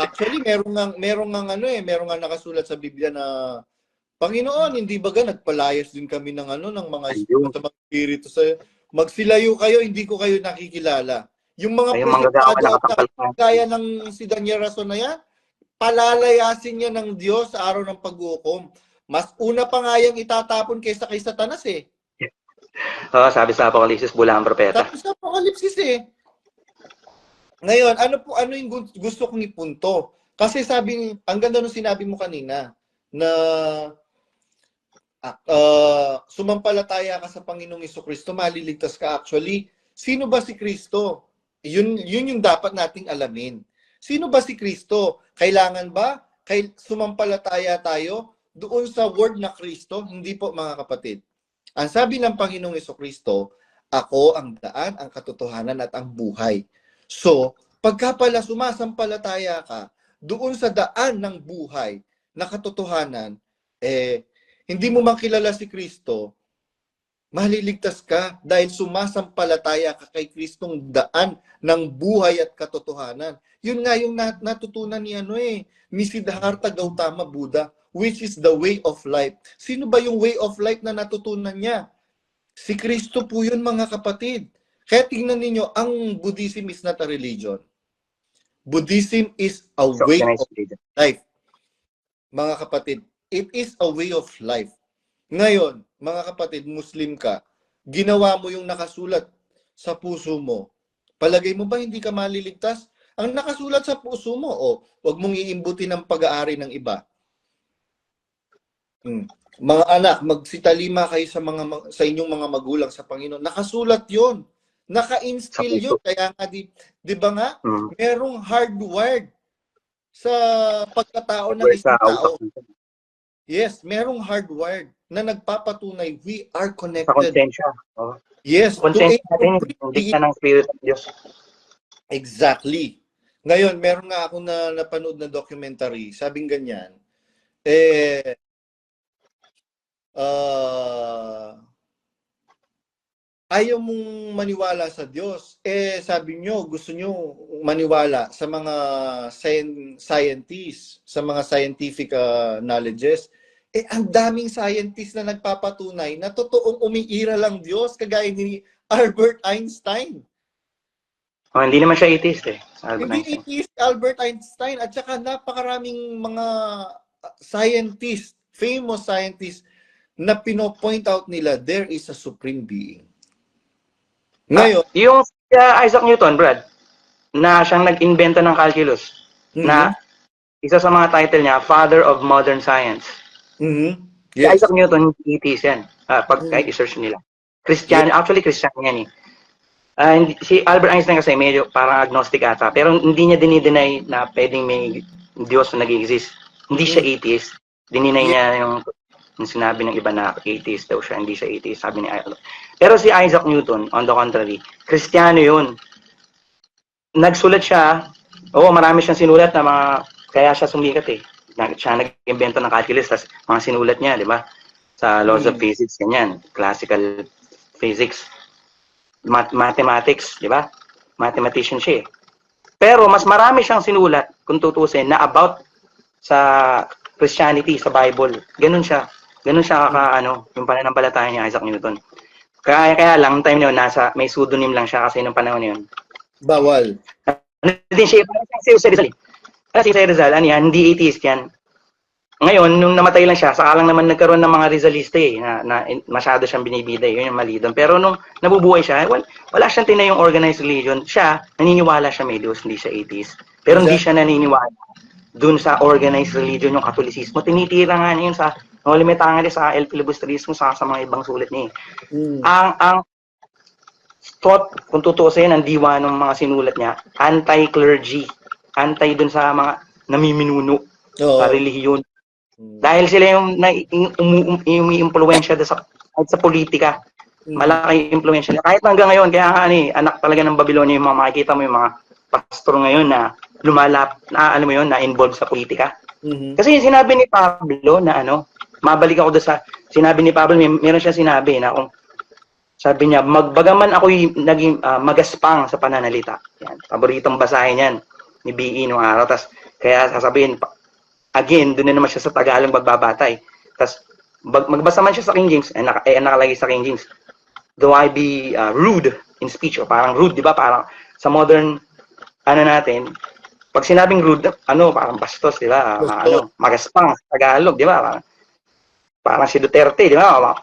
Actually, merong nga ano merong nga nakasulat sa Biblia na Panginoon, hindi ba nagpalayas din kami ng ng mga espiritu sa magsilayo kayo, hindi ko kayo nakikilala. Yung mga presentado at kaya ng si Daniel Rason na yan, palalayasin niya ng Diyos sa araw ng pag-uukom. Mas una pa nga yung itatapon kaysa kay Satanas eh. Sabi sa Apokalipsis, bula ang propeta. Sabi sa Apokalipsis eh. Ngayon, ano yung gusto kong ipunto? Kasi ang ganda nung sinabi mo kanina na sumampalataya ka sa Panginoong Jesucristo, maliligtas ka. Actually, sino ba si Kristo? Yun yung dapat nating alamin. Sino ba si Kristo? Kailangan ba sumampalataya tayo doon sa word na Kristo? Hindi po, mga kapatid. Ang sabi ng Panginoong Jesucristo, ako ang daan, ang katotohanan at ang buhay. So, pagka pala sumasampalataya ka doon sa daan ng buhay na katotohanan, hindi mo makilala si Kristo, maliligtas ka dahil sumasampalataya ka kay Kristong daan ng buhay at katotohanan. Yun nga yung natutunan ni Siddhartha Gautama Buddha, which is the way of life. Sino ba yung way of life na natutunan niya? Si Kristo po yun, mga kapatid. Kaya tingnan ninyo, ang Buddhism is not a religion. Buddhism is a way of life. Mga kapatid, it is a way of life. Ngayon, mga kapatid, Muslim ka, ginawa mo yung nakasulat sa puso mo. Palagay mo ba hindi ka maliligtas? Ang nakasulat sa puso mo, wag mong iimbutin ng pag-aari ng iba. Mga anak, magsitalima kayo sa inyong mga magulang sa Panginoon. Nakasulat 'yon. Naka-instill 'yon. Kaya nga di ba nga, merong hardwired sa pagkatao ng isang tao. Yes, merong hardwired na nagpapatunay we are connected. Sa konsensya. Yes. Konsensya natin, hindi ka ng Spirit of Diyos. Exactly. Ngayon, meron nga ako na napanood na documentary. Sabing ganyan, ayaw mong maniwala sa Diyos. Sabi nyo, gusto nyo maniwala sa mga scientists, sa mga scientific knowledges. Ang daming scientists na nagpapatunay na totoong umiiral ang Diyos, kagaya ni Albert Einstein. Hindi naman siya atheist Hindi atheist Albert Einstein. At saka napakaraming mga scientists, famous scientists, na pino-point out nila, there is a supreme being. Ngayon, yung Isaac Newton, Brad, na siyang nag-invento ng calculus, na isa sa mga title niya, Father of Modern Science. Yes. Si Isaac Newton, atheist yan. Kahit i-search nila. Christian, actually Christian yan eh. Si Albert Einstein kasi medyo parang agnostic ata, pero hindi niya dinideny na pwedeng may Diyos na nag-exist. Hindi siya atheist. Dininay niya yung sinabi ng iba na atheist daw siya, hindi siya atheist, sabi ni Isaac. Pero si Isaac Newton, on the contrary, Kristiyano yun. Nagsulat siya, marami siyang sinulat na mga, kaya siya sumikat eh. Siya nag-invento ng calculus, tas mga sinulat niya, di ba? Sa laws of physics, ganyan. Classical physics. Mathematics, di ba? Mathematician siya eh. Pero mas marami siyang sinulat, kung tutusin, na about sa Christianity, sa Bible. Ganun siya. Ganun siya yung pananampalataya ni Isaac Newton. Kaya lang, time na yun, may pseudonym lang siya kasi nung panahon na yun. Bawal. Din siya, parang si Jose Rizal. Kasi si Rizal, hindi atheist yan. Ngayon, nung namatay lang siya, saka lang naman nagkaroon ng mga Rizalista na masyado siyang binibiday. Yun yung mali doon. Pero nung nabubuhay siya, wala siyang tinayong organized religion. Siya, naniniwala siya may Diyos, hindi siya atheist. Pero hindi siya naniniwala doon sa organized religion, yung Katolisismo. Tinitira nga niya yun sa Noli Me Tangere, sa El Filibusterismo, sa mga ibang sulit niya. Ang thought, kung tutusin, ang diwa ng mga sinulat niya, anti-clergy. Anti dun sa mga namiminuno sa relihiyon. Dahil sila yung umi-impluwensya sa politika. Malaki impluwensya. Kahit hanggang ngayon, kaya nga anak talaga ng Babylonia, yung mga makikita mo yung mga pastor ngayon na na-involve sa politika. Kasi yung sinabi ni Pablo na mabalik ako doon sa sinabi ni Pablo, meron siya sinabi na sabi niya, magbagaman ako'y naging magaspang sa pananalita. Yan, paboritong basahin yan ni B.E. nung araw. Kaya sasabihin, again, doon na naman siya sa Tagalog magbabatay. Tapos, magbasa man siya sa King James, nakalagay sa King James, though I be rude in speech, o parang rude, di ba? Parang sa modern, natin, pag sinabing rude, parang bastos, di ba? Gusto. Magaspang sa Tagalog, di ba? Parang si Duterte, di ba?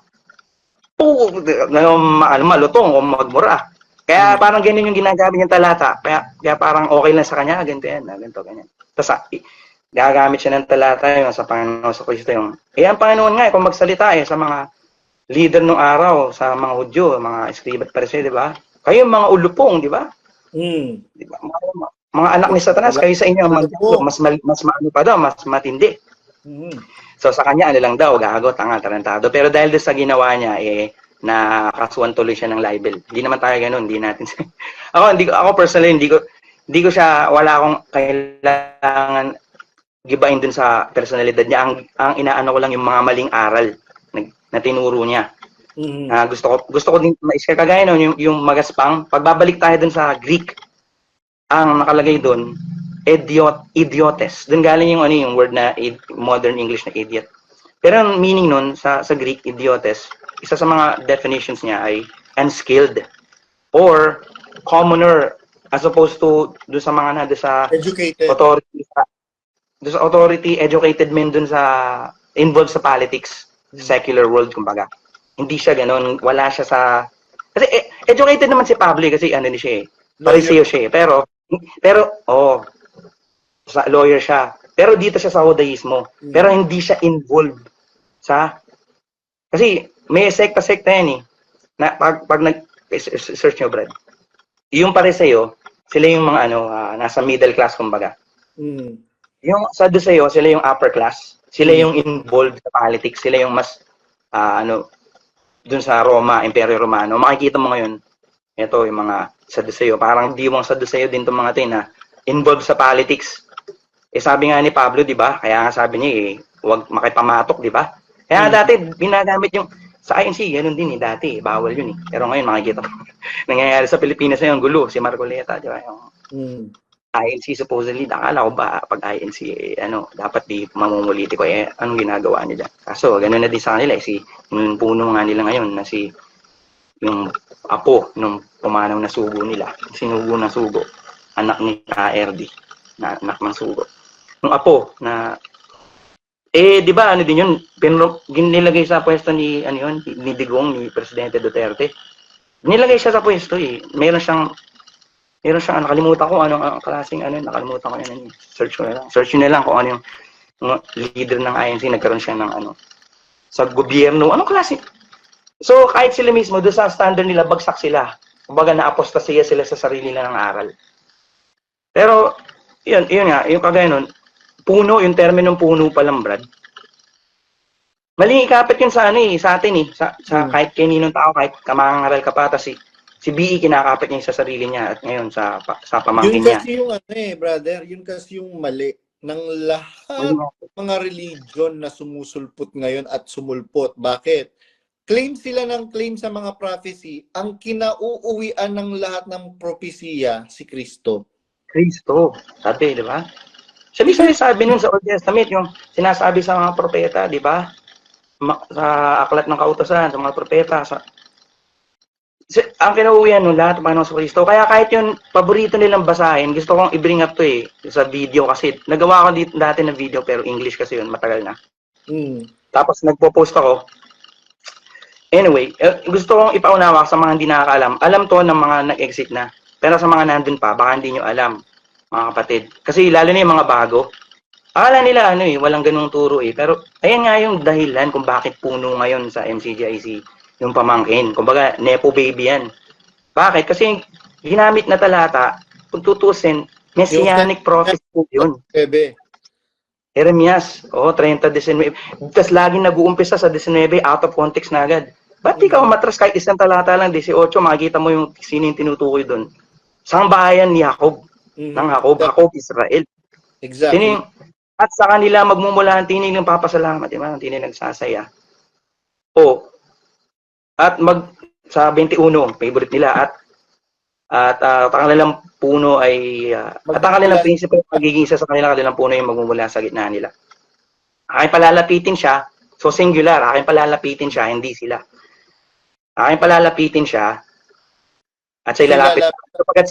Malutong o magmura. Kaya parang ganyan yung ginagamit niyang talata. Kaya parang okay lang sa kanya, ganito yan, ganito, ganyan. Tapos, gagamit siya ng talata yung sa Panginoon sa Kristo yung, ang Panginoon nga, kung magsalita sa mga leader nung araw, sa mga Hudyo, mga Eskriba at Pariseo, di ba? Kayo mga ulupong, di ba? Di ba? Mga anak ni Satanas, kayo sa inyo, mas maano pa daw, mas matindi. So sa kanya, lang daw, gago, tanga, tarantado. Pero dahil doon sa ginawa niya, nakakasuhan tuloy siya ng libel. Hindi naman tayo ganun, hindi natin. ako personally, hindi ko siya, wala akong kailangan gibain dun sa personalidad niya. Ang inaano ko lang yung mga maling aral na tinuro niya. Gusto ko din kagaya nun, yung magaspang. Pagbabalik tayo dun sa Greek, ang nakalagay dun, idiotes. Dun galing yung word na modern English na idiot. Pero ang meaning nun sa Greek, idiotes, isa sa mga definitions niya ay unskilled or commoner as opposed to doon sa mga sa educated authority, educated men dun sa involved sa politics, secular world kumbaga. Hindi siya ganoon, wala siya sa kasi educated naman si Pablo kasi ni siya Pariseo siya pero sa lawyer siya. Pero dito siya sa Judaismo. Pero hindi siya involved sa kasi may sekta-sekta yan na pag nag-search nyo, Brad. Yung Pariseo, sila yung mga nasa middle class kumbaga. Yung Sadduceo, sila yung upper class. Sila yung involved sa politics. Sila yung mas dun sa Roma, Imperyo Romano. Makikita mo ngayon, ito yung mga Sadduceo. Parang diwang Sadduceo din itong mga na involved sa politics. Sabi nga ni Pablo, di ba? Kaya nga sabi niya, huwag makipamatok, di ba? Kaya dati, binagamit yung, sa INC, ganun din dati, bawal yun Pero ngayon, makikita mo, nangyayari sa Pilipinas na yung gulo, si Marcoleta, di ba? Yung INC supposedly, nakala ko ba, pag INC, dapat di mamumuliti ko, anong ginagawa nila? Kaso, ganun na din sa kanila, yung puno nga nila ngayon, na yung apo, nung pumanaw na sugo nila, sinugo na sugo, anak ni KRD, na anak ng sugo. Yung apo, na di ba din yun, nilagay sa pwesto ni ni Digong, ni Presidente Duterte. Nilagay siya sa pwesto Meron siyang nakalimutan ko anong klaseng nakalimutan ko yan. Search nyo na lang kung ano yung leader ng INC, nagkaroon siya ng sa gobyerno, anong klase. So kahit sila mismo doon sa standard nila, bagsak sila. Kumbaga na-apostasiya sila sa sarili nila ng aral. Pero yun nga, yung kagaya nun, puno, yung terminong puno pa lang, Brad. Maling ikapit yun sa sa atin sa kahit kaninong tao, kahit kamangaral ka pa, si BE kinakapit niya sa sarili niya at ngayon sa pamangkin niya. Yun kasi yung brother, yun kasi yung mali ng lahat mga religion na sumusulpot ngayon at sumulpot. Bakit? Claim sila ng claim sa mga prophecy, ang kinauuwian ng lahat ng propesiya si Kristo. Sabi, di ba? Siya mismo sabi nun sa Old Testament, yung sinasabi sa mga propeta, di ba? Sa aklat ng kautosan, sa mga propeta. Ang kinauuwian nun lahat, Panginoon sa Kristo. Kaya kahit yung paborito nilang basahin, gusto kong i-bring up to sa video kasi. Nagawa ko dati ng video pero English kasi yun, matagal na. Tapos nagpo-post ako. Anyway, gusto kong ipaunawa sa mga hindi nakakaalam. Alam to ng mga nag-exit na. Pero sa mga nandun pa, baka hindi nyo alam, mga kapatid. Kasi lalo na yung mga bago. Akala nila walang ganung turo Pero ayan nga yung dahilan kung bakit puno ngayon sa MCGIC yung pamangkin. Kumbaga, nepo baby yan. Bakit? Kasi ginamit na talata, kung tutusin, messianic prophecy yun. Jeremias, 30-19. Tapos laging nag-uumpisa sa 19, out of context na agad. Ba't di ka umatras kahit isang talata lang, 18, makikita mo yung sino yung tinutukoy doon. Sang bahayan ni Jacob. Ng Jacob, Israel. Exactly. At sa kanila magmumula ang tinig ng papasalamat, di ba? Ang tinig nagsasaya. At sa 21, favorite nila, At ang kanilang puno ay, at ang kanilang prinsipyo magiging isa sa kanilang puno yung magmumula sa gitna nila. Aking palalapitin siya, so singular, aking palalapitin siya, hindi sila. Aking palalapitin siya, at siya lalapit sa akin. Sapagkat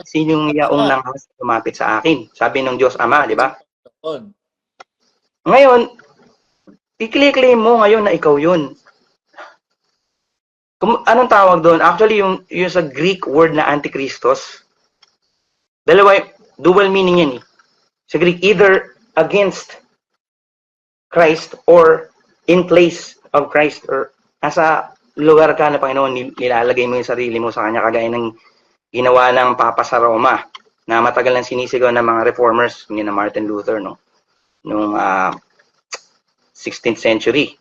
sinong yaong nang lumapit sa akin? Sabi ng Diyos Ama, di ba? Ngayon, i-claim mo ngayon na ikaw yun. Anong tawag doon? Actually, yung sa Greek word na Antichristos, dalawa, dual meaning yan eh. Sa Greek, either against Christ or in place of Christ, or nasa lugar ka na Panginoon, nilalagay mo yung sarili mo sa Kanya, kagaya ng ginawa ng Papa sa Roma, na matagal nang sinisigaw ng mga reformers, ni na Martin Luther, no? Noong 16th century,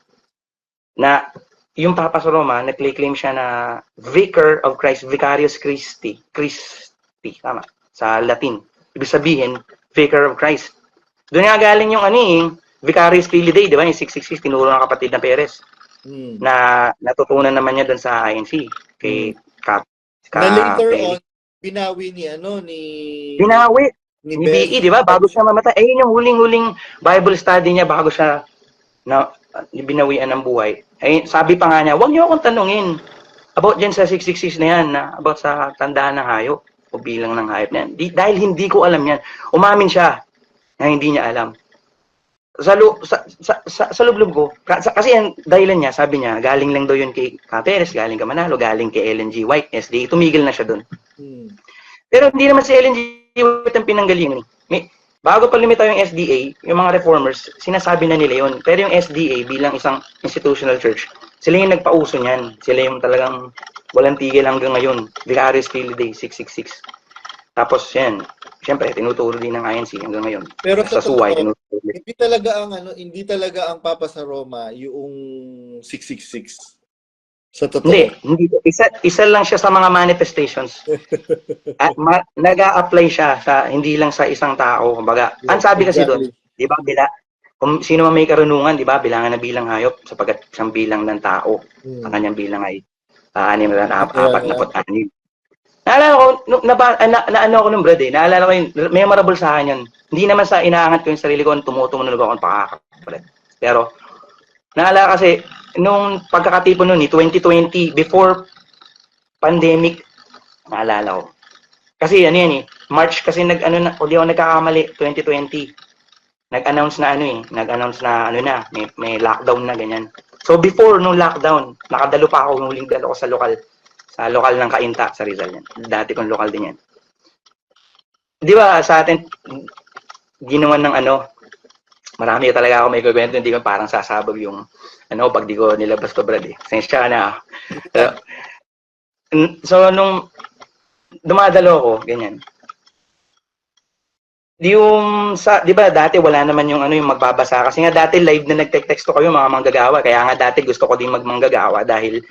na yung Papa sa Roma, nag-claim siya na Vicar of Christ, Vicarius Christi, tama, sa Latin. Ibig sabihin, Vicar of Christ. Doon nga galing yung Vicarius Filidae, di ba? Yung 666, tinuro ng kapatid na Perez. Na natutunan naman niya doon sa INC. Kay na later on, binawi ni Binawi. Ni BE, di ba? Bago siya mamatay. Ayun yung huling-huling Bible study niya bago siya binawian ng buhay. Ay, sabi pa nga niya, huwag niyo akong tanungin about dyan sa 666 na yan, about sa tandaan ng hayop o bilang ng hayop na yan. Dahil hindi ko alam yan. Umamin siya na hindi niya alam. Sa loob ko, kasi ang dahilan niya, sabi niya, galing lang daw yun kay Perez, galing kay Manalo, galing kay Ellen G. White, SDA, tumigil na siya doon. Pero hindi naman si Ellen G. White ang pinanggalingan. Bago pa lumitaw yung SDA, yung mga reformers, sinasabi na nila yun. Pero yung SDA bilang isang institutional church, sila yung nagpauso niyan. Sila yung talagang walang tigil hanggang ngayon. Vicarius Filidae 666. Tapos yan, siyempre tinuturo din ng INC hanggang ngayon. Pero sa SUAY, hindi talaga ang Papa sa Roma yung 666. Sa totoo. Hindi. Isa lang siya sa mga manifestations. At nag-a-apply siya sa hindi lang sa isang tao. Kumbaga, ang sabi kasi doon, di ba, kung sino man may karunungan, di ba, bilangan na bilang hayop sapagkat isang bilang ng tao. Ang kanyang bilang ay 646. Naalala ko, naano ako nung brad naalala ko yun, memorable sa akin yun. Hindi naman sa inaangat ko yung sarili ko, tumunog ako ng pakakapalit. Pero, naalala kasi, nung pagkakatipon nun 2020, before pandemic, naalala ko. Kasi March kasi di ako nagkakamali, 2020. Nag-announce na may lockdown na ganyan. So before nung lockdown, nakadalo pa ako, huling dalo ko sa lokal ng Cainta sa Rizal yan. Dati kong lokal din yan. Di ba sa atin ginawan ng marami talaga ako may kwento, hindi ko parang sasabog yung pag di ko nilabas to brad Sensya na. So nung dumadalo ako, ganyan. Di ba dati wala naman yung magbabasa kasi nga dati live na nagte-texto kayo mga manggagawa, kaya nga dati gusto ko din magmanggagawa dahil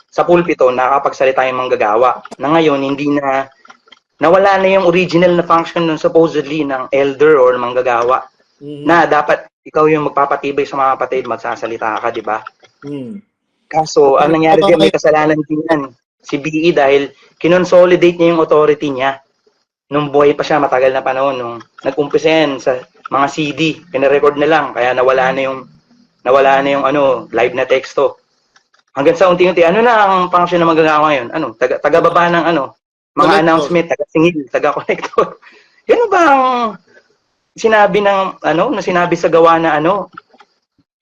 sa pulpito nakakapagsalita yung manggagawa. Na ngayon hindi na nawala na yung original na function nun supposedly ng elder or manggagawa. Na dapat ikaw yung magpapatibay sa mga kapatid, magsasalita ka, di ba? Kaso, ang nangyari diyan, may kasalanan din yan. Si BE dahil kinonsolidate niya yung authority niya. Nung buhay pa siya, matagal na panahon, nung nag-umpisa yan sa mga CD, pinarecord na lang, kaya nawala na yung live na teksto. Hanggang sa unti-unti, ano na ang function na magagawa ngayon? Taga-baba ng mga announcement, taga-singil, taga-connector. Yan ba ang sinabi sinabi sa gawa na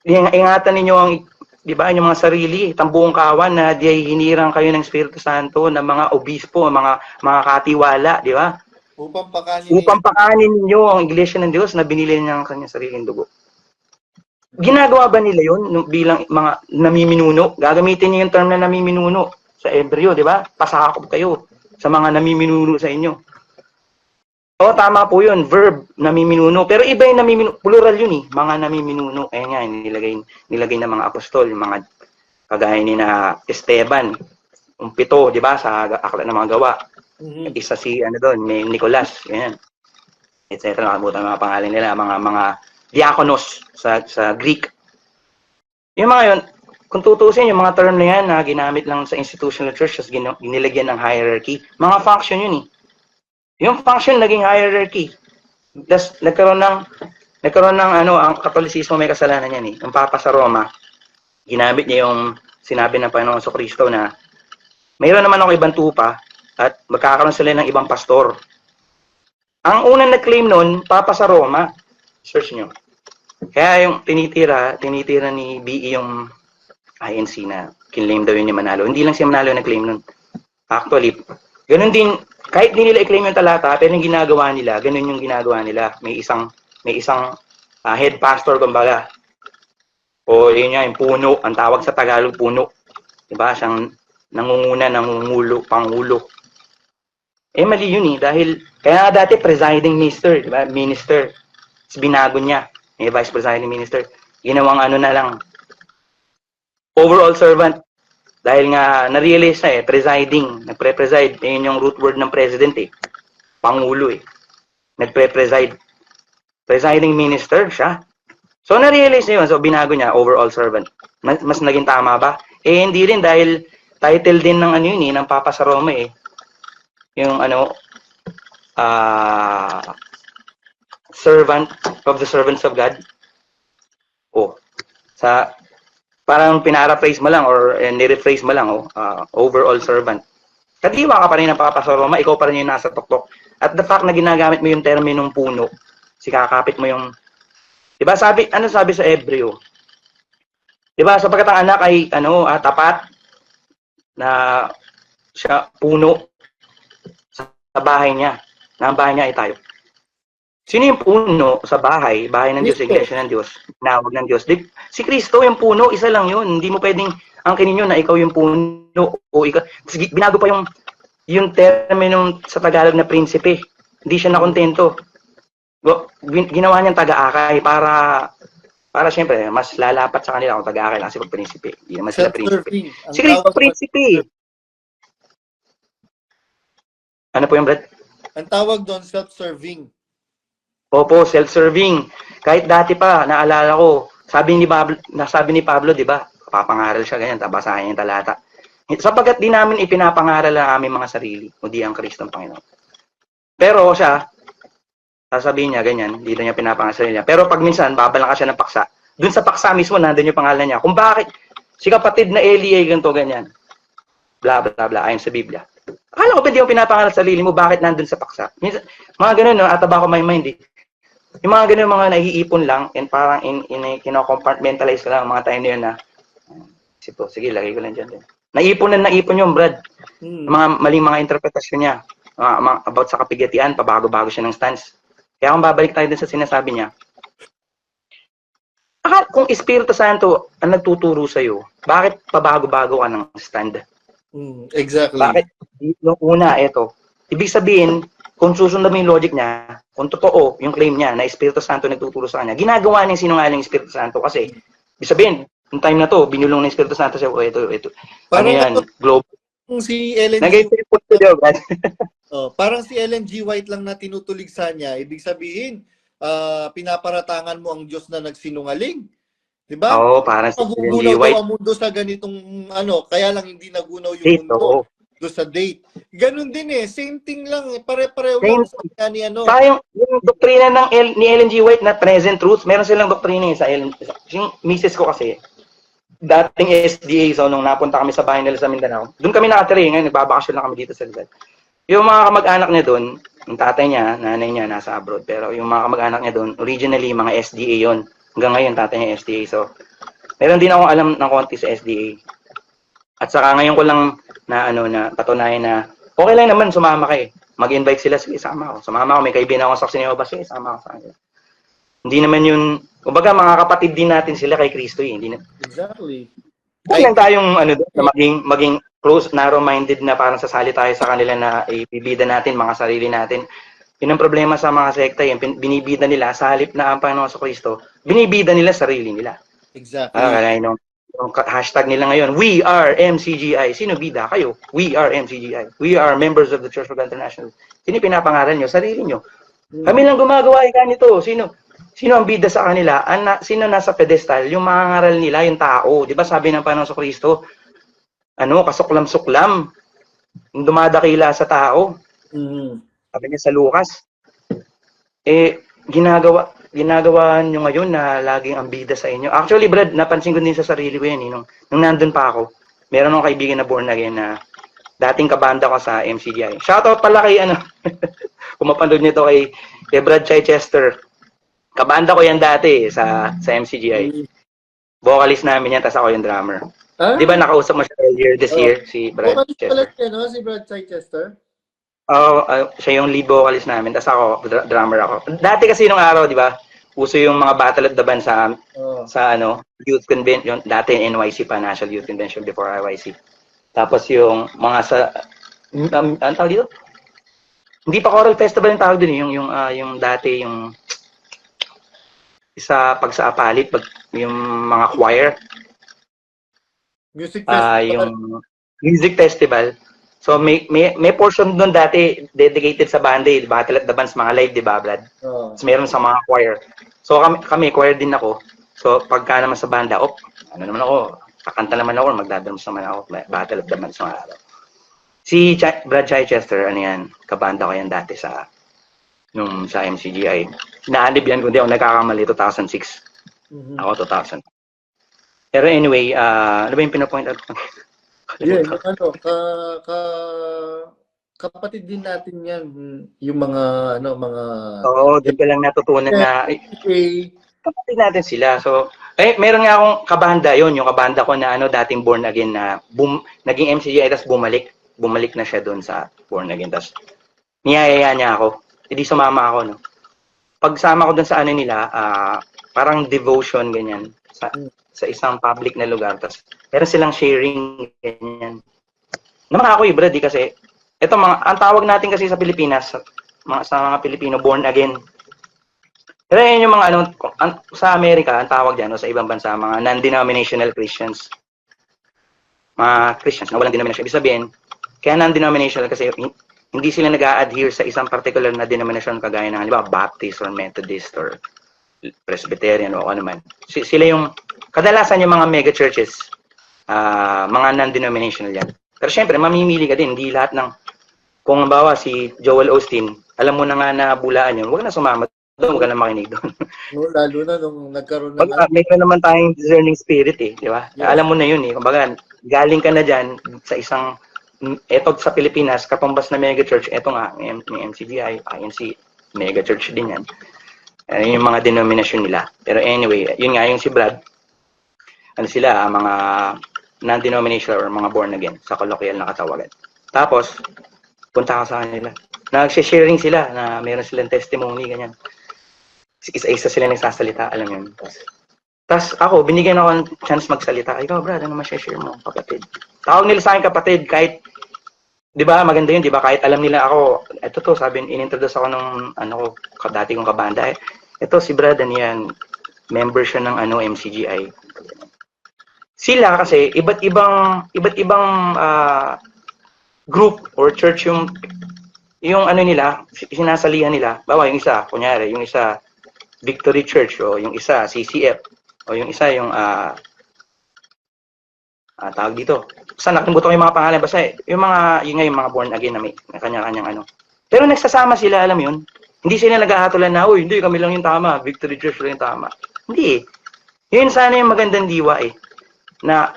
ingatan ninyo ang, di ba, yung mga sarili, tambuong kawan na di ay hinirang kayo ng Espiritu Santo ng mga obispo, mga katiwala, di ba? Upang pakanin ninyo ang Iglesia ng Diyos na binili niya ang kanyang sariling dugo. Ginagawa ba nila yun bilang mga namiminuno? Gagamitin niyo yung term na namiminuno sa Hebreo, di ba? Pasakop kayo sa mga namiminuno sa inyo. Oo, tama po yun. Verb, namiminuno. Pero iba yung namiminuno. Plural yun mga namiminuno. Ayan nga, nilagay ng mga apostol, yung mga kagaya ni na Esteban, yung 7, di ba, sa aklat ng mga gawa. Isa si, may Nicolas, ganyan. Etc. Nakabutan mga pangalan nila, mga diakonos sa Greek. Yung mga yun, kung tutusin yung mga term na yan na ginamit lang sa institutional church, tapos ginilagyan ng hierarchy, mga function yun eh. Yung function naging hierarchy. Tapos nagkaroon ng ang Katolisismo may kasalanan yan eh. Yung Papa sa Roma, ginamit niya yung sinabi ng Panginoon Kristo na mayroon naman ako ibang tupa at magkakaroon sila ng ibang pastor. Ang unang nag-claim nun, Papa sa Roma, search nyo. Kaya yung tinitira ni BE yung INC na kinlaim daw yun ni Manalo. Hindi lang si Manalo yung nag-claim nun. Actually, ganun din, kahit di nila i-claim yung talata, pero yung ginagawa nila, ganun yung ginagawa nila. May isang head pastor, kumbaga. O yun nga, yung puno, ang tawag sa Tagalog, puno. Diba? Siyang nangunguna, nangungulo, pangulo. Mali yun eh, dahil, kaya dati presiding minister, diba? Minister. Binago niya, may vice presiding minister. Ginawang na lang, overall servant. Dahil nga, na-realize na presiding, nagpre-preside, yun yung root word ng president eh. Pangulo eh. Nagpre-preside. Presiding minister siya. So, na-realize niya yun. So, binago niya, overall servant. Mas naging tama ba? Hindi rin dahil title din ng yun eh, ng Papa sa Roma eh. Yung servant of the servants of God. Parang pinaraphrase mo lang or nirephrase mo lang, overall servant. Kadiwa ka pa rin ng Papa sa Roma, ikaw pa rin yung nasa tuktok. At the fact na ginagamit mo yung terminong puno, sikakapit mo yung, diba sabi sa Hebreo? Diba, sapagkat ang anak ay, tapat, na siya puno sa bahay niya, na ang bahay niya ay tayo. Sino yung puno sa bahay ng Diyos, iglesia ng Diyos, nawag ng Diyos? Si Kristo yung puno, isa lang yun. Hindi mo pwedeng angkinin yun na ikaw yung puno o ikaw. Binago pa yung terminong sa Tagalog na prinsipe. Hindi siya nakontento. Ginawa niyang taga-akay para siyempre, mas lalapat sa kanila kung taga-akay lang kasi pag prinsipe. Hindi naman sila prinsipe. Si Kristo, prinsipe. Ano po yung Brad? Ang tawag doon, self-serving. Opo, self-serving. Kahit dati pa, naalala ko, sabi ni Pablo, di ba? Papangaral siya ganyan, tabasahin yung talata. Sapagkat di namin ipinapangaral ang aming mga sarili, kundi ang Kristo ang Panginoon. Pero siya, sasabihin niya ganyan, hindi niya pinapangaral sa sarili niya. Pero pag minsan, babalangka siya ng paksa. Dun sa paksa mismo, nandun yung pangalan niya. Kung bakit, si kapatid na Eli ay ganito, ganyan. Bla, bla, bla, ayon sa Biblia. Akala ko pwede yung pinapangaral sa sarili mo, bakit nandun sa paksa? Minsan, mga ganun, no? Ataba ko my mind, eh. Yung mga ganun, mga naiipon lang, and parang kino-compartmentalize ka lang, mga time na yun na, sige, lagay ko lang dyan. Naipon yung Brad. Mga maling mga interpretasyon niya, about sa kapigatian, pabago-bago siya ng stance. Kaya kung babalik tayo din sa sinasabi niya, kung Espiritu Santo ang nagtuturo sa'yo, bakit pabago-bago ka ng stand? Exactly. Bakit? Yung una, ito. Ibig sabihin, kung susundan mo yung logic niya, kung totoo yung claim niya na Espiritu Santo nagtuturo sa kanya, ginagawa niya yung sinungaling Espiritu Santo kasi, ibig sabihin, yung time na to, binulong ng Espiritu Santo siya, ito. Ano yan? Global. Si Ellen G. Parang si Ellen G. White lang na tinutuligsa niya, ibig sabihin, pinaparatangan mo ang Diyos na nagsinungaling. Diba? Oo, parang si Ellen G. White. Ang mundo sa ganitong, kaya lang hindi nagunaw yung mundo. Do sa date. Ganun din eh. Same thing lang. Pare-pareho lang sa ni yung doktrina ni Ellen G. White na present truth, meron silang doktrina sa Ellen. Yung misis ko kasi, dating SDA, so nung napunta kami sa bahay nila sa Mindanao, doon kami nakatira ngayon, nagbabakasyon lang kami dito sa Rizal. Yung mga kamag-anak niya doon, yung tatay niya, nanay niya, nasa abroad. Pero yung mga kamag-anak niya doon, originally, mga SDA yon. Hanggang ngayon, tatay niya SDA. So, meron din akong alam ng konti sa SDA. At saka ngayon ko lang na patunayan na okay lang naman sumama kayo. Mag-invite sila, sige, sama ako. Sumama ako, may kaibigan akong saksi ni Jehovah, sige, sama ako sa kanila. Hindi naman yun, kumbaga mga kapatid din natin sila kay Kristo eh. Hindi na. Exactly. Huwag lang tayong na maging close, narrow-minded na parang sasali tayo sa kanila na ibibida natin, mga sarili natin. Yun ang problema sa mga sekta, yung binibida nila sa halip na ang Panginoon sa Kristo, binibida nila sarili nila. Exactly. Yung hashtag nila ngayon, we are MCGI. Sino bida? Kayo. We are MCGI. We are members of the Church of God International. Sino pinapangaral nyo? Sarili nyo. Kami lang gumagawa ganito. Sino? Sino ang bida sa kanila? Sino nasa pedestal? Yung mga ngaral nila, yung tao. Di ba sabi ng Panginoon sa Kristo, kasuklam-suklam, yung dumadakila sa tao. Mm. Sabi niya sa Lucas. Ginagawa nyo ngayon na laging ang bida sa inyo. Actually, Brad, napansin ko din sa sarili ko yan. Nung nandun pa ako, meron akong kaibigan na born again na dating kabanda ko sa MCGI. Shoutout pala kay, kung mapanood nito kay Brad Chichester. Kabanda ko yan dati sa MCGI. Vocalist namin yan, tas ako yung drummer. Ah? Di ba nakausap mo siya earlier this year, si Brad Vocalist pala Chichester? si Brad Chichester? Siya yung lead vocalist namin, tas ako, drummer ako. Dati kasi nung araw, di ba, uso yung mga Battle of the Band sa youth convention, dati NYC pa, National Youth Convention before IYC. Tapos yung mga ano tawag dito? Hindi pa choral festival yung tawag din, yung dati yung pag sa Apalit, yung mga choir, Music festival. yung music festival. So may portion doon dati dedicated sa banda, Battle of the Bands, mga live, di ba, Brad? So, meron sa mga choir. So kami choir din ako. So pagka naman sa banda, naman ako, kakanta naman ako, magdadrums naman ako, Battle of the Bands mga araw. Si Brad Chichester, kabanda ko yan dati sa MCGI. Naanib yan, kundi ako nagkakamali, 2006. Ako 2000. Pero anyway, ano ba yung pinapoint out ko? Kapatid din natin yan, yung mga Oo, doon ko lang natutunan na kapatid natin sila. So, meron nga akong kabanda yon, yung kabanda ko na dating born again na naging MCGI, tapos bumalik na siya doon sa born again. Tapos niyayaya niya ako. Hindi sumama ako, no. Pagsama ko doon sa nila, parang devotion ganyan sa isang public na lugar. Tapos meron silang sharing ganyan. Naman ako Brad, kasi ang tawag natin kasi sa Pilipinas, sa mga Pilipino born again. Pero yun yung mga sa Amerika, ang tawag diyan, sa ibang bansa, mga non-denominational Christians. Mga Christians na walang denomination. Ibig sabihin, kaya non-denominational kasi hindi sila nag-a-adhere sa isang particular na denomination kagaya ng halimbawa Baptist or Methodist or Presbyterian o ano man. Sila yung kadalasan yung mga mega churches, mga non-denominational yan. Pero syempre, mamimili ka din. Hindi lahat kung halimbawa si Joel Osteen, alam mo na nga na bulaan yun, huwag na sumama doon, huwag ka na makinig doon. Lalo na nung nagkaroon Mayroon naman tayong discerning spirit di ba? Yes. Alam mo na yun Kumbaga, galing ka na dyan sa isang, sa Pilipinas, katumbas na mega church, may MCGI, INC, mega church din yan. Yung mga denomination nila. Pero anyway, yun nga yung si Brad, sila, mga non-denominational or mga born again, sa colloquial na katawagan. Tapos, punta ka sa kanila. Nag-sharing sila na meron silang testimony, ganyan. Isa-isa sila nagsasalita, alam yun. Tapos ako, binigyan ako ng chance magsalita. Ikaw, Brad, ano ma-share mo, kapatid? Tawag nila sa akin kapatid, kahit, di ba, maganda yun, di ba, kahit alam nila ako, in-introduce ako ng, dati kong kabanda, ito si Brad, member siya ng, MCGI. Sila kasi, iba't ibang group or church yung nila, sinasalihan nila. Bawa, yung isa, kunyari, yung isa, Victory Church, o yung isa, CCF, o yung isa, yung, tawag dito. Basta nakalimutan ko yung mga pangalan. Basta yung mga born again na may kanya-kanyang Pero nagsasama sila, alam yun. Hindi sila naghahatulan na, hindi, kami lang yung tama. Victory Church lang yung tama. Hindi. Yun sana yung magandang diwa na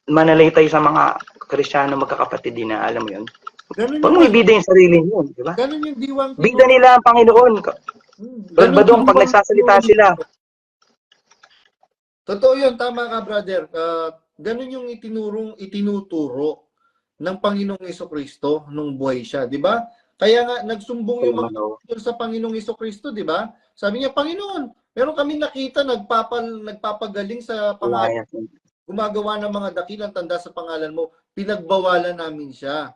manalay tayo sa mga Kristiyano magkakapatid din na, alam mo yun. Pag may bida yung sarili nyo, di ba? Ganun yung diwang. Bida nila ang Panginoon. Badong pag nagsasalita sila. Totoo yun, tama ka, brother. Ganun yung itinuturo ng Panginoong Jesucristo nung buhay siya, di ba? Kaya nga nagsumbong yung mga sa Panginoong Jesucristo, di ba? Sabi niya, Panginoon, meron kami nakita nagpapagaling sa pangalan. Gumagawa ng mga dakilang tanda sa pangalan mo, pinagbawalan namin siya.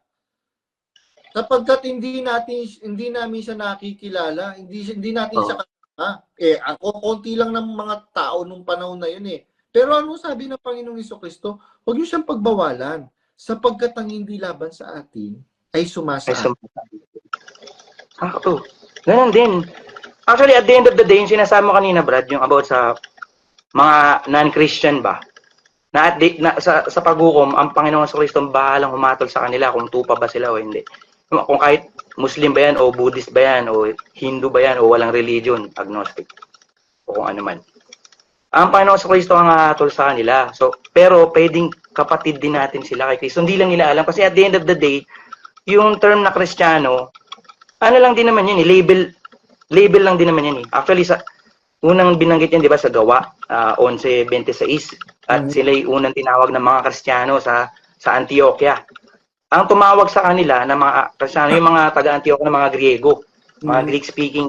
Sapagkat hindi namin siya nakikilala, hindi natin siya kasama. Ako konti lang ng mga tao nung panahon na yun Pero ano sabi ng Panginoong Jesucristo? Huwag niyo siyang pagbawalan, sapagkat ang hindi laban sa atin ay sumasa. Ganun din. Actually, at the end of the day, yung sinasabi mo kanina, Brad, yung about sa mga non-Christian ba, sa paghukom, ang Panginoon sa Kristo ang bahalang humatol sa kanila kung tupa ba sila o hindi. Kung kahit Muslim ba yan, o Buddhist ba yan, o Hindu ba yan, o walang religion, agnostic, o kung ano man. Ang Panginoon sa Kristo ang hahatol sa kanila. So, pero pwedeng kapatid din natin sila kay Kristo. Hindi lang nila alam. Kasi at the end of the day, yung term na Kristiyano, ano lang din naman yun, label lang din naman yan. Actually, sa unang binanggit yan, di ba, sa Gawa, 11:26, at sila yung unang tinawag ng mga Kristiyano sa Antioquia. Ang tumawag sa kanila na mga Kristiyano, yung mga taga-Antioquia ng mga Griego, mga Greek-speaking.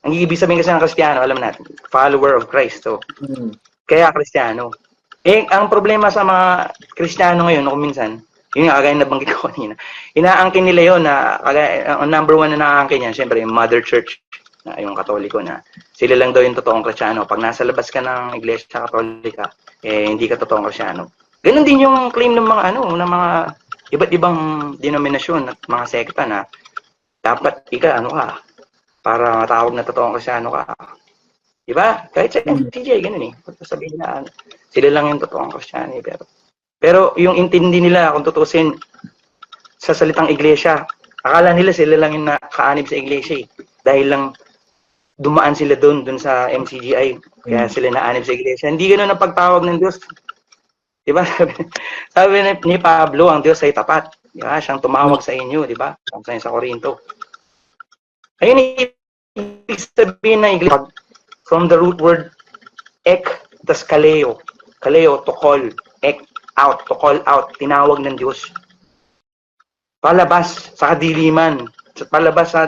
Ang ibig sabihin kasi ng Kristiyano, alam natin, follower of Christ. So, kaya Kristiyano. Ang problema sa mga Kristiyano ngayon, kung minsan, yun nga, kagaya nabanggit ko kanina, inaangkin nila yun na, ang number one na naaangkin yan, syempre, yung Mother Church, na yung Katoliko na, sila lang daw yung totoong Kristiyano. Pag nasa labas ka ng Iglesia Katolika, hindi ka totoong Kristiyano. Ganun din yung claim ng mga, ng mga iba't ibang denominasyon at mga sekta na, dapat ka, para matawag na totoong Kristiyano ka. Diba? Kahit sa MTJ, ganun sabihin na, sila lang yung totoong Kristiyano. Pero yung intindi nila, kung tutusin sa salitang iglesia, akala nila sila lang yung nakaanib sa iglesia dahil lang dumaan sila doon sa MCGI, kaya sila naanib sa iglesia. Hindi ganun ang pagtawag ng Diyos. Diba? Sabi ni Pablo, ang Diyos ay tapat. Diba? Siyang tumawag sa inyo, diba? Sa Korinto. Ayun, ibig sabihin na iglesia, from the root word ek, tas kaleo. Kaleo, to call. Ek, out, to call out. Tinawag ng Diyos. Palabas sa kadiliman. Palabas sa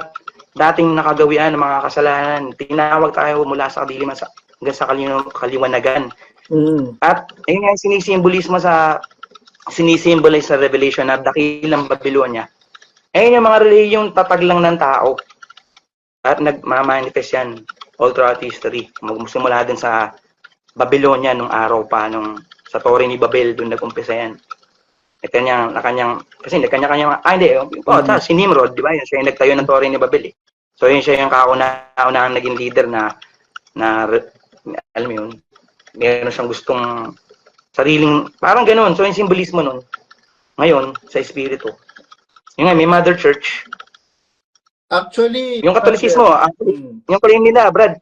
dating nakagawian ng mga kasalanan. Tinawag tayo mula sa kadiliman hanggang sa kaliwanagan. At ayun nga sinisimbolize sa Revelation na dakilang Babylonia. Ayun yung mga reliyong tatag lang ng tao. At nagmamanifest yan all throughout history. Magsimula din sa Babylonia nung araw pa, sa Torre ni Babel, doon nag-umpisa yan. Kasi si Nimrod, di ba? Siya yung nagtayo ng Torre ni Babel. So yun siya yung kauna-unahang naging leader na alam mo yun, meron siyang gustong sariling, parang ganoon. So yung simbolismo nun, ngayon, sa Espiritu. Yung nga, may Mother Church. Actually, yung Katolisismo, yung claim nila, Brad,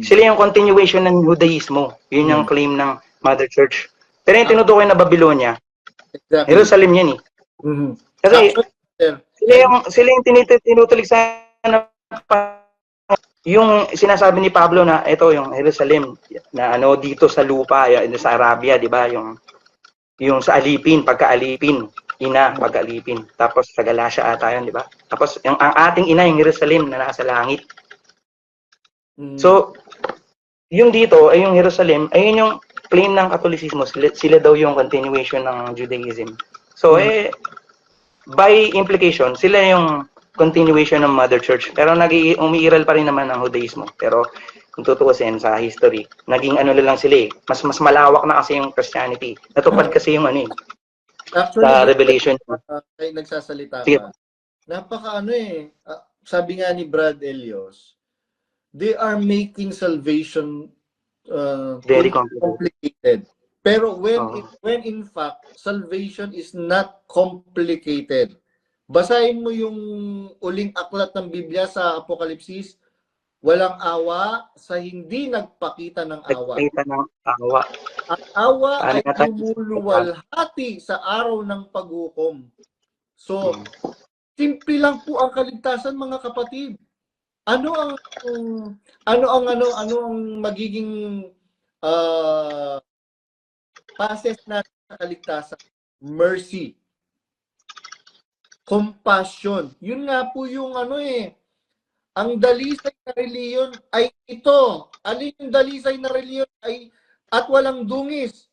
sila yung continuation ng Judaismo. Yun yung claim ng Mother Church. Pero yung tinutukoy na Babylonia, Jerusalem yan Kasi sila yung tinutulig sa yung sinasabi ni Pablo na ito yung Jerusalem na dito sa lupa, sa Arabia, di ba? Yung sa alipin, pagkaalipin. Pag-alipin. Tapos sa Galatia ata yun, di ba? Tapos ang ating ina, yung Jerusalem na nasa langit. So, yung dito, ay yung Jerusalem, ayun yung claim ng Katolisismo. Sila daw yung continuation ng Judaism. So, by implication, sila yung continuation ng Mother Church. Pero umiiral pa rin naman ang Judaismo. Pero kung tutuusin sa history, naging lang sila Mas malawak na kasi yung Christianity. Natupad kasi yung actually, sa Revelation. Ay nagsasalita pa. Napaka sabi nga ni Brad Elios, they are making salvation very complicated. Pero when in fact, salvation is not complicated. Basahin mo yung uling aklat ng Biblia sa Apokalipsis, walang awa sa hindi nagpakita ng awa. Ang awa ay lumuluwalhati sa araw ng paghukom. So, simple lang po ang kaligtasan, mga kapatid. Ano ang magiging process natin sa kaligtasan? Mercy. Compassion. Yun nga po yung ang dalisay na reliyon ay ito. Alin yung dalisay na reliyon ay at walang dungis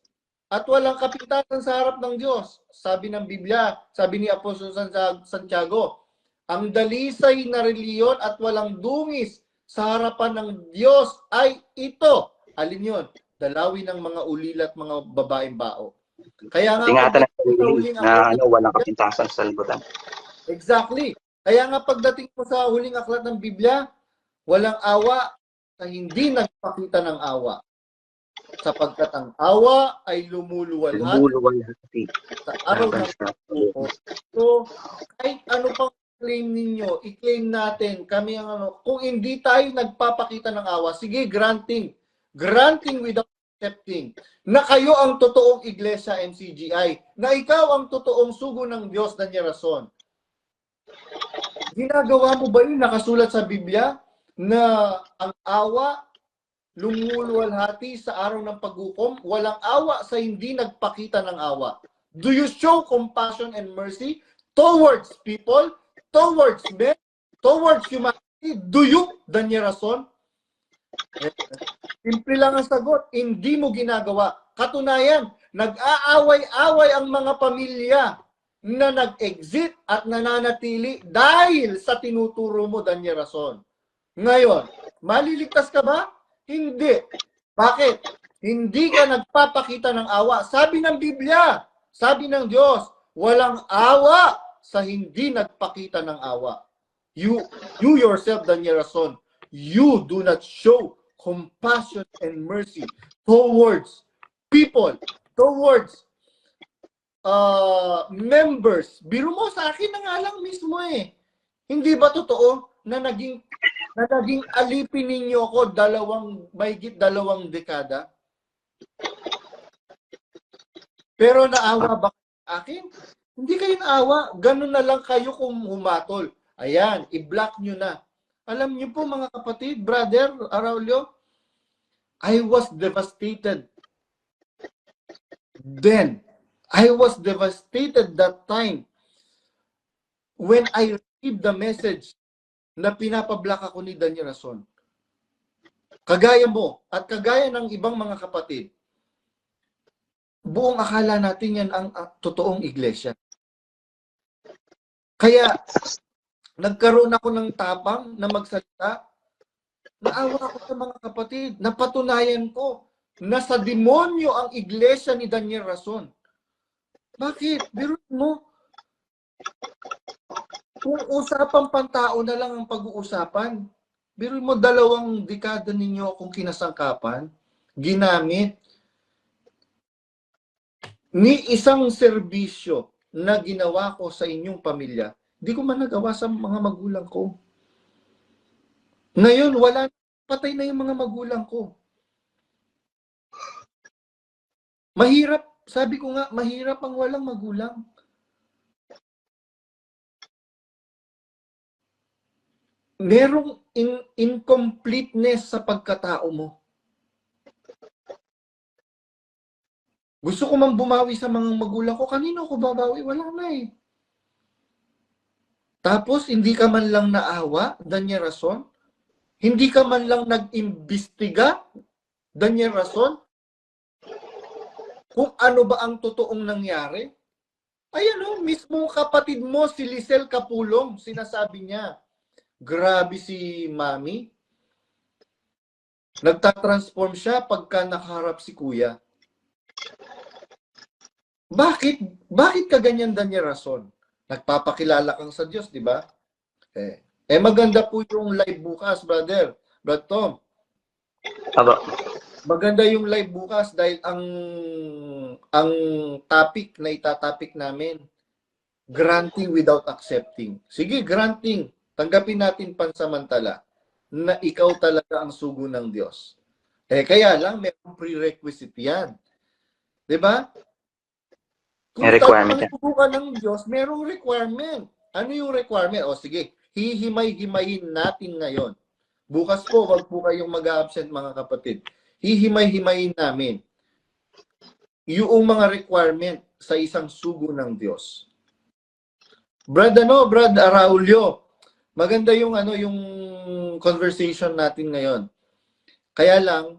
at walang kapitanan sa harap ng Diyos. Sabi ng Biblia, sabi ni Apostol Santiago, ang dalisay na reliyon at walang dungis sa harapan ng Diyos ay ito. Alin yun? Dalawin ng mga ulila at mga babaeng bao. Kaya nga ingatan na walang kapintasan sa libutan. Exactly. Kaya nga pagdating mo sa huling aklat ng Biblia, Walang awa sa hindi nagpakita ng awa. Sapagkat ang awa ay lumuluwalhati Lumuluwalhati. sa araw Laban ng sa paghukom. So, kahit ano pang claim ninyo, i-claim natin, kami ang ano, kung hindi tayo nagpapakita ng awa, sige, granting without accepting, na kayo ang totoong iglesia MCGI, na ikaw ang totoong sugo ng Diyos na niya rason. Ginagawa mo ba yun? Nakasulat sa Biblia na ang awa lumuluwalhati sa araw ng paghukom, walang awa sa hindi nagpakita ng awa. Do you show compassion and mercy towards people, towards men, towards humanity? Do you, Daniel Rason? Simple lang ang sagot, hindi mo ginagawa. Katunayan, nag-aaway-away ang mga pamilya na nag-exit at nananatili dahil sa tinuturo mo, Daniel Rason. Ngayon, maliligtas ka ba? Hindi. Bakit? Hindi ka nagpapakita ng awa. Sabi ng Biblia, sabi ng Diyos, walang awa sa hindi nagpakita ng awa. You yourself, Daniel Rason, you do not show compassion and mercy towards people, towards members. Biro mo, sa akin na nga lang mismo eh. Hindi ba totoo na naging alipin ninyo ako mahigit dalawang dekada? Pero naawa ba sa akin? Hindi kayo naawa. Ganun na lang kayo kung humatol. Ayan, i-block nyo na. Alam niyo po mga kapatid, brother Araulio, I was devastated then. I was devastated that time when I received the message na pinapablock ako ni Daniel Rason. Kagaya mo at kagaya ng ibang mga kapatid, buong akala natin yan ang totoong iglesia. Kaya nagkaroon ako ng tapang na magsalita. Naawa ako sa mga kapatid. Napatunayan ko na sa demonyo ang iglesia ni Daniel Rason. Bakit? Biro mo. Kung usapang pantao na lang ang pag-uusapan, biro mo 2 dekada ninyo akong kinasangkapan, ginamit ni isang serbisyo na ginawa ko sa inyong pamilya, di ko man nagawa sa mga magulang ko. Ngayon, patay na yung mga magulang ko. Mahirap, sabi ko nga, mahirap ang walang magulang. Merong incompleteness sa pagkatao mo. Gusto ko man bumawi sa mga magulang ko, kanino ko babawi? Wala na eh. Tapos, hindi ka man lang naawa, Daniel Rason? Hindi ka man lang nag-imbestiga, Daniel Rason? Kung ano ba ang totoong nangyari? Ayan o, mismo kapatid mo, si Lisel Capulong, sinasabi niya, grabe si Mami. Nagtatransform siya pagka nakaharap si Kuya. Bakit? Bakit ka ganyan, Daniel Rason? Nagpapakilala kang sa Diyos, di ba? Maganda po yung live bukas, brother. Brad Tom. Aba. Maganda yung live bukas dahil ang topic na itatopic namin, granting without accepting. Sige, granting. Tanggapin natin pansamantala na ikaw talaga ang sugo ng Diyos. Kaya lang, may prerequisite yan. Di ba? Kung talagang sugo ka ng Diyos, merong requirement. Ano yung requirement? O sige, hihimay-himayin natin ngayon. Bukas po, wag po kayong mag-absent mga kapatid. Hihimay-himayin namin yung mga requirement sa isang sugo ng Diyos. Brad Araulio, maganda yung yung conversation natin ngayon. Kaya lang,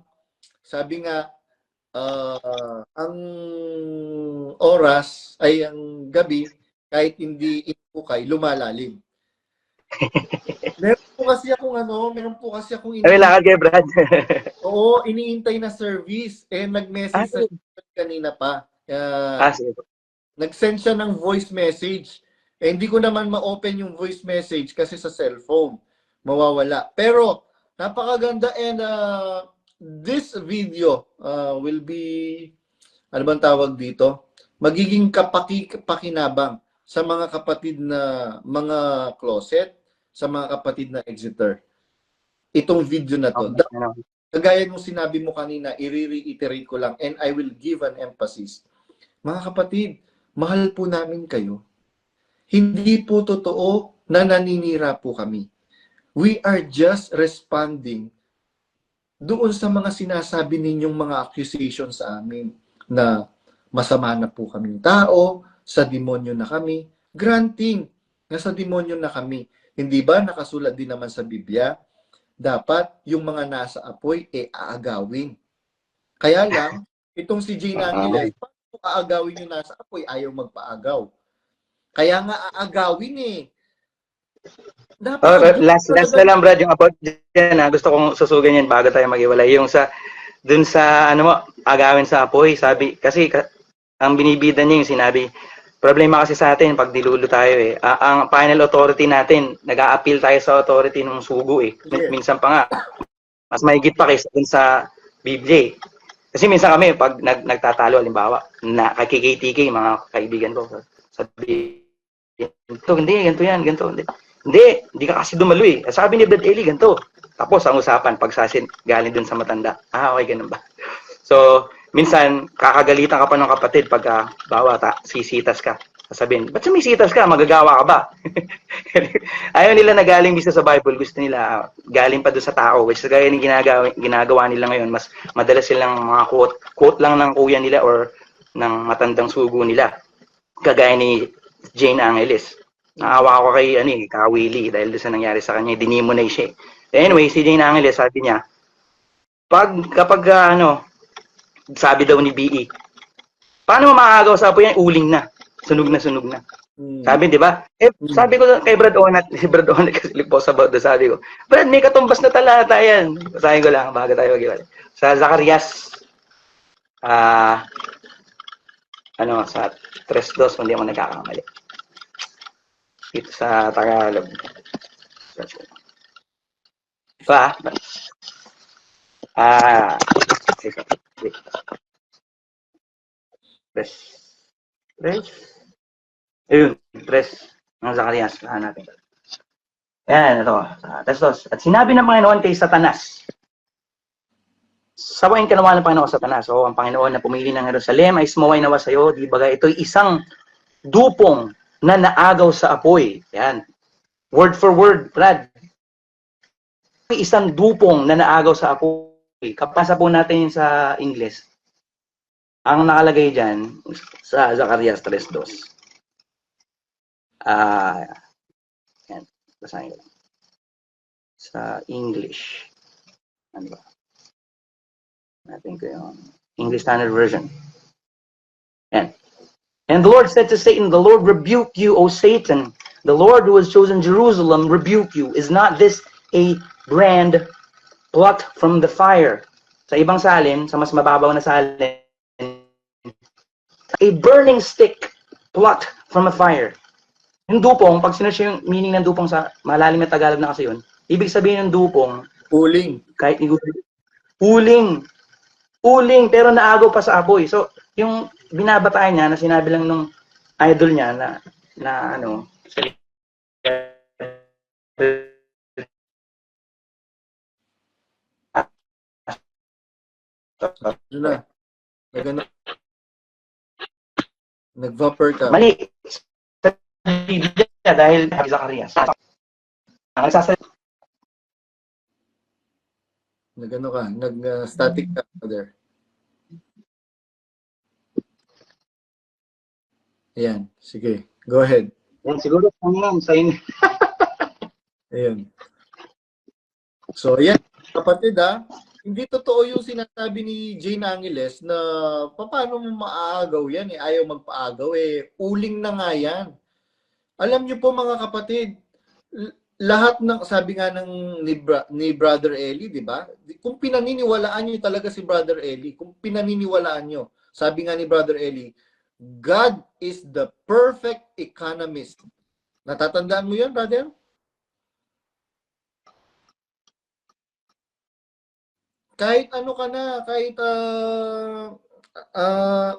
sabi nga, ang oras ay ang gabi, kahit hindi inukay, lumalalim. Meron po kasi akong lakad kayo, Brad. Oo, iniintay na service. Nag-message sa kanina pa. Nag-send siya ng voice message. Hindi ko naman ma-open yung voice message kasi sa cellphone. Mawawala. Pero, Napakaganda, and this video will be, ano bang tawag dito? Magiging kapakinabang sa mga kapatid na mga closet, sa mga kapatid na exeter. Itong video na to. Okay, ano. Kagaya nung sinabi mo kanina, i-reiterate ko lang, and I will give an emphasis. Mga kapatid, mahal po namin kayo. Hindi po totoo na naninira po kami. We are just responding doon sa mga sinasabi ninyong mga accusations sa amin na masama na po kaming tao, sa demonyo na kami. Granting na sa demonyo na kami. Hindi ba nakasulat din naman sa Biblia, dapat yung mga nasa apoy aagawin. Kaya lang, itong si Jane Angeles, paano aagawin yung nasa apoy, ayaw magpaagaw. Kaya nga aagawin eh. Last na lang, Brad, yung about dyan, gusto kong susugan yan bago tayo maghiwalay. Yung dun sa, ano mo, agawin sa apoy, sabi, kasi ang binibida niya yung sinabi, problema kasi sa atin, pag dilulo tayo eh, ang final authority natin, nag-a-appeal tayo sa authority ng sugo eh. Minsan pa nga, mas mahigit pa kaysa dun sa Biblia eh. Kasi minsan kami, pag nagtatalo, halimbawa, na kay KTK, mga kaibigan ko, sabi, ganito yan, ganito. Hindi ka kasi dumalo eh. Sabi ni Brad Eli, ganito. Tapos ang usapan, pagsasin, galing dun sa matanda. Okay, ganun ba? So, minsan, kakagalitan ka pa ng kapatid pagka, sisitas ka. Sasabihin, ba't sumisitas ka? Magagawa ka ba? Ayaw nila na galing bisa sa Bible. Gusto nila galing pa doon sa tao. Which is gaya ng ginagawa nila ngayon. Mas madalas silang mga quote lang ng kuya nila or ng matandang sugo nila. Kagaya ni Jane Angeles. Naawa ako kay Willie dahil doon sa nangyari sa kanya, dinimonize siya. Anyway, si Jane Angeles, sabi niya, kapag sabi daw ni BE, paano mo maagaw sa apoy yan? Uling na. Sunog na. Sabi, di ba? Sabi ko kay Brad Onat, si Brad Onat kasi post about doon, sabi ko, Brad, may katumbas na talata yan. Sabi ko lang, bago tayo mag-iwalay. Sa Zacarias, sa 3:2, kung di ako nagkakamali. Dito sa Tagalog. Ayun, 3 ng Zacarias. Natin. Ayan, ito. 3:2. At sinabi ng Panginoon kay Satanas, sawain ka nawa ng Panginoon Satanas. So, ang Panginoon na pumili ng Jerusalem ay sumaway nawa sa iyo. Di ba ito'y isang dupong na naagaw sa apoy. Yan. Word for word, Brad. Isang dupong na naagaw sa apoy. Kapasa po natin sa English. Ang nakalagay dyan sa Zacarias 3:2. Yan. Basahin ko lang. Sa English. Ano ba? Natin ko yung English Standard Version. Yan. And the Lord said to Satan, the Lord rebuke you, O Satan. The Lord who has chosen Jerusalem rebuke you. Is not this a brand plucked from the fire? Sa ibang salin, sa mas mababaw na salin, a burning stick plucked from a fire. Yung dupong, pag sinearch yung meaning ng dupong sa malalim na Tagalog na kasi yun, ibig sabihin ng dupong, uling. Kahit uling, pero naagaw pa sa apoy. So, yung binabataan niya na sinabi lang nung idol niya na Nag-vapor ka. Mali. Dahil Zacarias. Nag-static ka there. Ayan, sige. Go ahead. Yan, siguro sa inyo. Ayan. So, ayan, kapatid hindi totoo yung sinasabi ni Jane Angeles na paano mo maaagaw yan ayaw magpaagaw uling na nga yan. Alam niyo po mga kapatid, lahat ng sabi nga ni Brother Eli, di ba? Kung pinaniniwalaan niyo talaga si Brother Eli, kung pinaniniwalaan niyo, sabi nga ni Brother Eli, God is the perfect economist. Natatandaan mo 'yan, brother? kahit ano ka na, kahit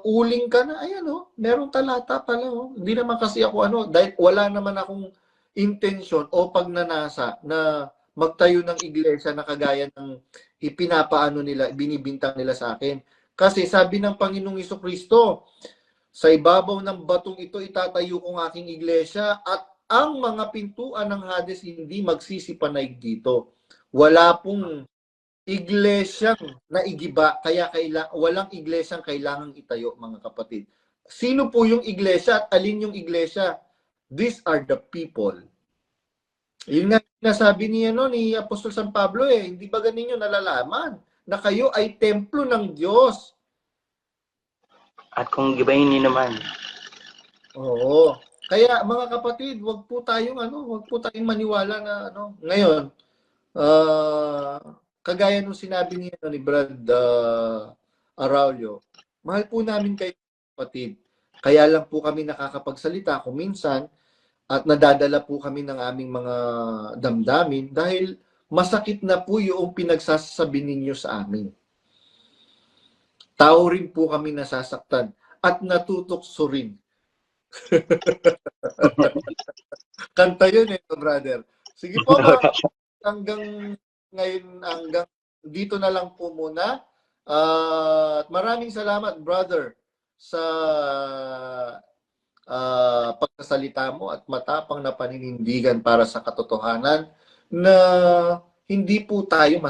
uling ka na, ayan merong talata pala Hindi naman kasi ako dahil wala naman akong intensyon o pagnanasa na magtayo ng iglesia na kagaya ng ipinapaano nila, binibintang nila sa akin. Kasi sabi ng Panginoong Jesucristo, sa ibabaw ng batong ito itatayo kong aking iglesia at ang mga pintuan ng Hades hindi magsisipanaig dito. Wala pong iglesyang naigiba, kaya walang iglesyang kailangang itayo, mga kapatid. Sino po yung iglesia at alin yung iglesia? These are the people. Yun nga nasabi ni Apostol San Pablo hindi ba ganinyo nalalaman na kayo ay templo ng Diyos? At kung gibayin niyo naman. Oo. Kaya mga kapatid, wag po tayong maniwala na Ngayon, kagaya nung sinabi ni Brad Araulio, mahal po namin kayo kapatid. Kaya lang po kami nakakapagsalita kung minsan at nadadala po kami ng aming mga damdamin dahil masakit na po yung pinagsasabi ninyo sa amin. Tao rin po kami nasasaktan at natutokso rin. Kanta yun brother. Sige po hanggang ngayon, hanggang dito na lang po muna. At maraming salamat brother sa pagsasalita mo at matapang na paninindigan para sa katotohanan na hindi po tayo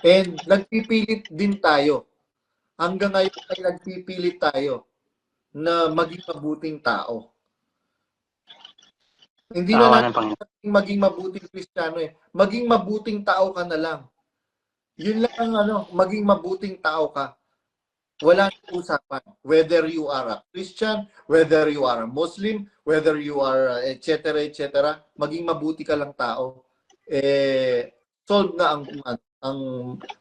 and nagpipilit din tayo. Hanggang ngayon ay nagpipilit tayo na maging mabuting tao. Hindi na natin maging mabuting Kristiyano Maging mabuting tao ka na lang. Yun lang ang maging mabuting tao ka. Wala nang usapan. Whether you are a Christian, whether you are a Muslim, whether you are etc. Maging mabuti ka lang tao. Solve na ang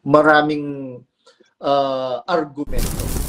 maraming argumento.